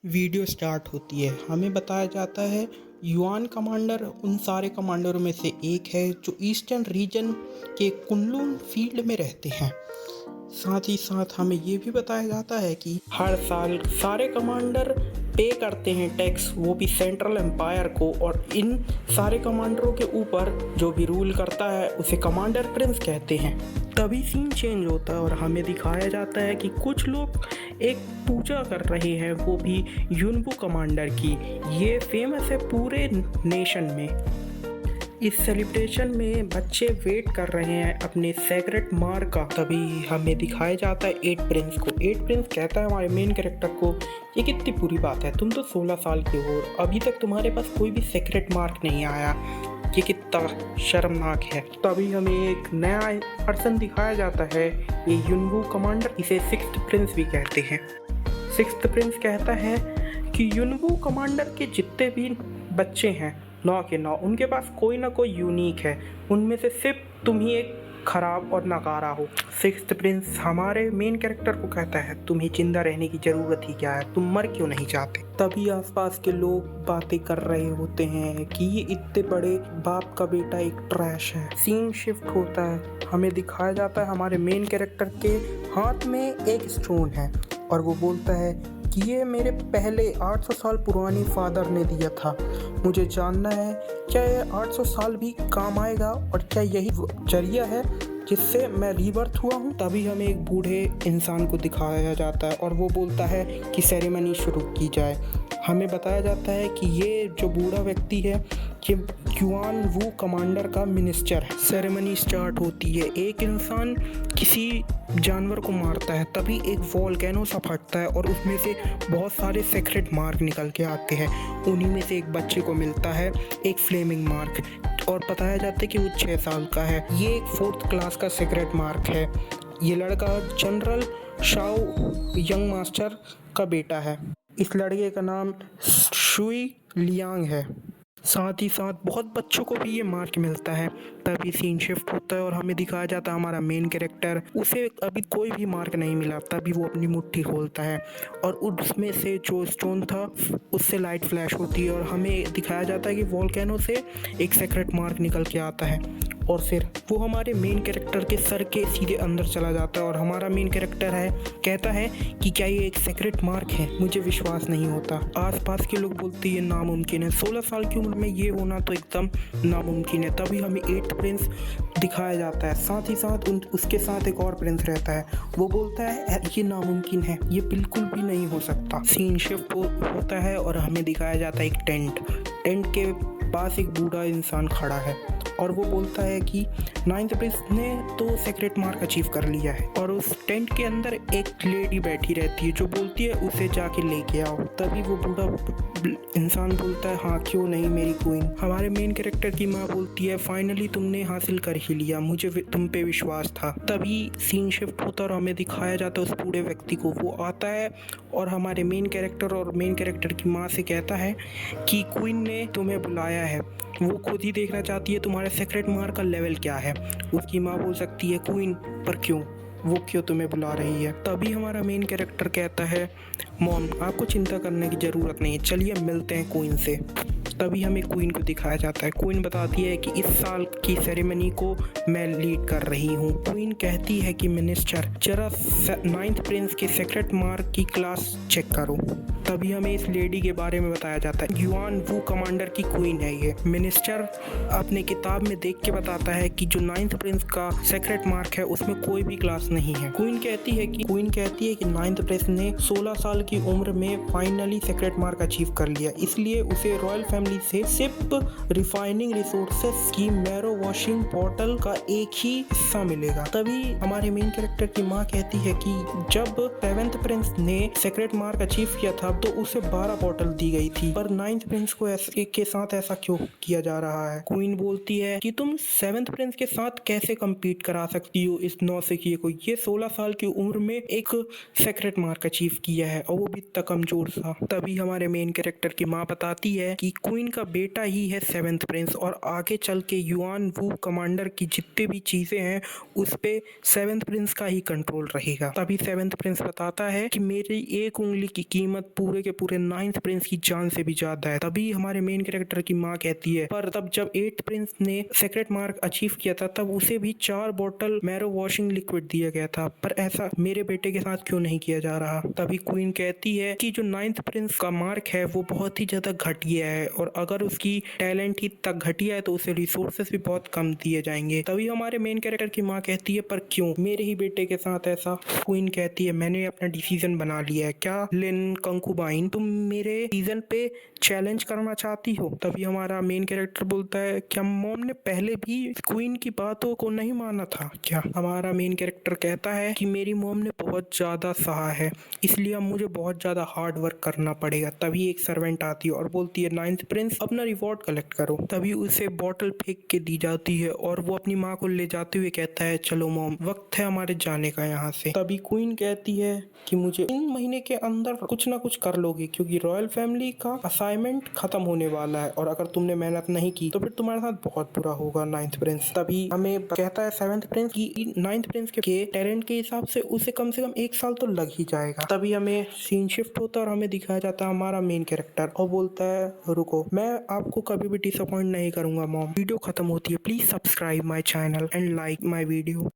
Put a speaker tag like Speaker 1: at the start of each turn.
Speaker 1: Video start होती है। हमें बताया जाता है युआन कमांडर उन सारे कमांडरों में से एक है जो ईस्टर्न रीजन के कुनलुन फील्ड में रहते हैं। साथ ही साथ हमें ये भी बताया जाता है कि हर साल सारे कमांडर पे करते हैं टैक्स, वो भी सेंट्रल एम्पायर को, और इन सारे कमांडरों के ऊपर जो भी रूल करता है उसे कमांडर प्रिंस कहते हैं। तभी सीन चेंज होता है और हमें दिखाया जाता है कि कुछ लोग एक पूजा कर रहे हैं, वो भी युनबू कमांडर की। ये फेमस है पूरे नेशन में। इस सेलिब्रेशन में बच्चे वेट कर रहे हैं अपने सेक्रेट मार्क का। तभी हमें दिखाया जाता है एट प्रिंस को। एट प्रिंस कहता है हमारे मेन कैरेक्टर को, ये कितनी बुरी बात है, तुम तो 16 साल के हो, अभी तक तुम्हारे पास कोई भी सेक्रेट मार्क नहीं आया, ये कितना शर्मनाक है। तभी हमें एक नया पर्सन दिखाया जाता है, ये युनबू कमांडर, इसे सिक्स्थ प्रिंस भी कहते हैं। सिक्स्थ प्रिंस कहता है कि युनबू कमांडर के जितने भी बच्चे हैं 9 के 9, उनके पास कोई ना कोई यूनिक है, उनमें से सिर्फ तुम ही एक खराब और नकारा हो। सिक्स्थ प्रिंस हमारे मेन कैरेक्टर को कहता है तुम्हें जिंदा रहने की ज़रूरत ही क्या है, तुम मर क्यों नहीं चाहते। तभी आसपास के लोग बातें कर रहे होते हैं कि ये इतने बड़े बाप का बेटा एक ट्रैश है। सीन शिफ्ट होता है, हमें दिखाया जाता है हमारे मेन कैरेक्टर के हाथ में एक स्टोन है और वो बोलता है कि ये मेरे पहले 800 साल पुरानी फादर ने दिया था, मुझे जानना है क्या ये 800 साल भी काम आएगा और क्या यही जरिया है जिससे मैं रीबर्थ हुआ हूँ। तभी हमें एक बूढ़े इंसान को दिखाया जाता है और वो बोलता है कि सेरेमनी शुरू की जाए। हमें बताया जाता है कि ये जो बूढ़ा व्यक्ति है ये युआन वू कमांडर का मिनिस्टर है। सेरेमनी स्टार्ट होती है, एक इंसान किसी जानवर को मारता है, तभी एक वोल्केनो सा फटता है और उसमें से बहुत सारे सेक्रेट मार्क निकल के आते हैं। उन्हीं में से एक बच्चे को मिलता है एक फ्लेमिंग मार्क और बताया जाता है कि वो 6 साल का है। ये एक 4th क्लास का सेक्रेट मार्क है। ये लड़का जनरल शाओ यंग मास्टर का बेटा है। इस लड़के का नाम शुई लियांग है। साथ ही साथ बहुत बच्चों को भी ये मार्क मिलता है। तभी सीन शिफ्ट होता है और हमें दिखाया जाता है हमारा मेन कैरेक्टर, उसे अभी कोई भी मार्क नहीं मिला। तभी वो अपनी मुट्ठी खोलता है और उसमें से जो स्टोन था उससे लाइट फ्लैश होती है और हमें दिखाया जाता है कि वोल्केनो से एक सेक्रेट मार्क निकल के आता है और फिर वो हमारे मेन कैरेक्टर के सर के सीधे अंदर चला जाता है और हमारा मेन कैरेक्टर है कहता है कि क्या ये एक सेक्रेट मार्क है, मुझे विश्वास नहीं होता। आसपास के लोग बोलते हैं ये नामुमकिन है, 16 साल की उम्र में ये होना तो एकदम नामुमकिन है। तभी हमें 8th प्रिंस दिखाया जाता है, साथ ही साथ उसके साथ एक और प्रिंस रहता है, वो बोलता है ये नामुमकिन है, ये बिल्कुल भी नहीं हो सकता। सीन शिफ्ट होता है और हमें दिखाया जाता है एक टेंट के पास एक बूढ़ा इंसान खड़ा है और वो बोलता है कि 9th प्रिंस ने तो सेक्रेट मार्क अचीव कर लिया है। और उस टेंट के अंदर एक लेडी बैठी रहती है जो बोलती है उसे जाके लेके आओ। तभी वो बूढ़ा इंसान बोलता है हाँ क्यों नहीं मेरी क्वीन। हमारे मेन कैरेक्टर की माँ बोलती है फाइनली तुमने हासिल कर ही लिया, मुझे तुम पे विश्वास था। तभी सीन शिफ्ट होता है और हमें दिखाया जाता है उस बूढ़े व्यक्ति को। वो आता है और हमारे मेन कैरेक्टर की माँ से कहता है कि क्वीन ने तुम्हें बुलाया है, वो खुद ही देखना चाहती है तुम्हारे सेक्रेट मार्क का लेवल क्या है। उसकी माँ बोल सकती है क्वीन पर क्यों, वो क्यों तुम्हें बुला रही है। तभी हमारा मेन कैरेक्टर कहता है मॉम आपको चिंता करने की ज़रूरत नहीं है, चलिए मिलते हैं क्वीन से। तभी हमें क्वीन को दिखाया जाता है। क्वीन बताती है कि इस साल की सेरेमनी को मैं लीड कर रही हूँ। क्वीन कहती है कि मिनिस्टर जरा 9th प्रिंस के सेक्रेट मार्क की क्लास चेक करो। तभी हमें इस लेडी के बारे में बताया जाता है, युआन वू कमांडर की क्वीन है ये। मिनिस्टर अपने किताब में देख के बताता है कि जो 9th प्रिंस का सेक्रेट मार्क है उसमें कोई भी क्लास नहीं है। क्वीन कहती है कि 9th प्रिंस ने 16 साल की उम्र में फाइनली सेक्रेट मार्क अचीव कर लिया, इसलिए उसे रॉयल फैमिली से सिर्फ रिफाइनिंग रिसोर्सेस की मैरो वॉशिंग बॉटल का एक ही हिस्सा मिलेगा। तभी हमारे मेन कैरेक्टर की माँ कहती है कि जब 7th प्रिंस ने सेक्रेट मार्क अचीव किया था तो उसे 12 बॉटल दी गई थी, पर 9th प्रिंस को के साथ ऐसा क्यों किया जा रहा है। क्वीन बोलती है कि तुम 7th प्रिंस के साथ कैसे कम्पीट करा सकती हो इस नौसिखिए को, ये 16 साल की उम्र में एक सेक्रेट मार्क अचीव किया है और वो भी इतना कमजोर था। तभी हमारे मेन कैरेक्टर की माँ बताती है कि क्वीन का बेटा ही है सेवेंथ प्रिंस और आगे चल के युआन वू कमांडर की जितने भी चीजें हैं उस पे सेवेंथ प्रिंस का ही कंट्रोल रहेगा। तभी सेवेंथ प्रिंस बताता है कि मेरी एक उंगली की कीमत पूरे के पूरे नाइन्थ प्रिंस की जान से भी ज्यादा है। तभी हमारे मेन कैरेक्टर की माँ कहती है पर तब जब एट्थ प्रिंस ने सीक्रेट मार्क अचीव किया था तब उसे भी 4 बॉटल मैरो वॉशिंग लिक्विड दिया गया था, पर ऐसा मेरे बेटे के साथ क्यों नहीं किया जा रहा। तभी क्वीन कहती है कि जो नाइन्थ प्रिंस का मार्क है वो बहुत ही ज्यादा घटिया है और अगर उसकी टैलेंट ही तक घटिया है तो उसे रिसोर्सेस भी बहुत कम दिए जाएंगे। तभी हमारे मेन कैरेक्टर की माँ कहती है पर क्यों मेरे ही बेटे के साथ ऐसा। क्वीन कहती है मैंने अपना डिसीजन बना लिया है। क्या लिन कंकुबाइन तुम मेरे सीजन पे चैलेंज करना चाहती हो। तभी हमारा मेन कैरेक्टर बोलता है क्या मॉम ने पहले भी क्वीन की बातों को नहीं माना था क्या। हमारा मेन कैरेक्टर कहता है कि मेरी मॉम ने बहुत ज्यादा सहा है इसलिए अब मुझे बहुत ज्यादा हार्ड वर्क करना पड़ेगा। तभी एक सर्वेंट आती है और बोलती है नाइन्थ प्रिंस अपना रिवॉर्ड कलेक्ट करो। तभी उसे बॉटल फेंक के दी जाती है और वो अपनी माँ को ले जाते हुए कहता है चलो मॉम वक्त है हमारे जाने का यहाँ से। तभी क्वीन कहती है कि मुझे 3 महीने के अंदर कुछ ना कुछ कर लोगे क्योंकि रॉयल फैमिली का असाइनमेंट खत्म होने वाला है और अगर तुमने मेहनत नहीं की तो फिर तुम्हारे साथ बहुत बुरा होगा नाइन्थ प्रिंस। तभी हमें कहता है सेवेंथ प्रिंस की नाइन्थ प्रिंस के टैलेंट के हिसाब से उसे कम 1 साल तो लग ही जाएगा। तभी हमें सीन शिफ्ट होता है और हमें दिखाया जाता है हमारा मेन कैरेक्टर और बोलता है रुको मैं आपको कभी भी डिसअपॉइंट नहीं करूंगा मॉम। वीडियो खत्म होती है। Please subscribe my channel and like my video.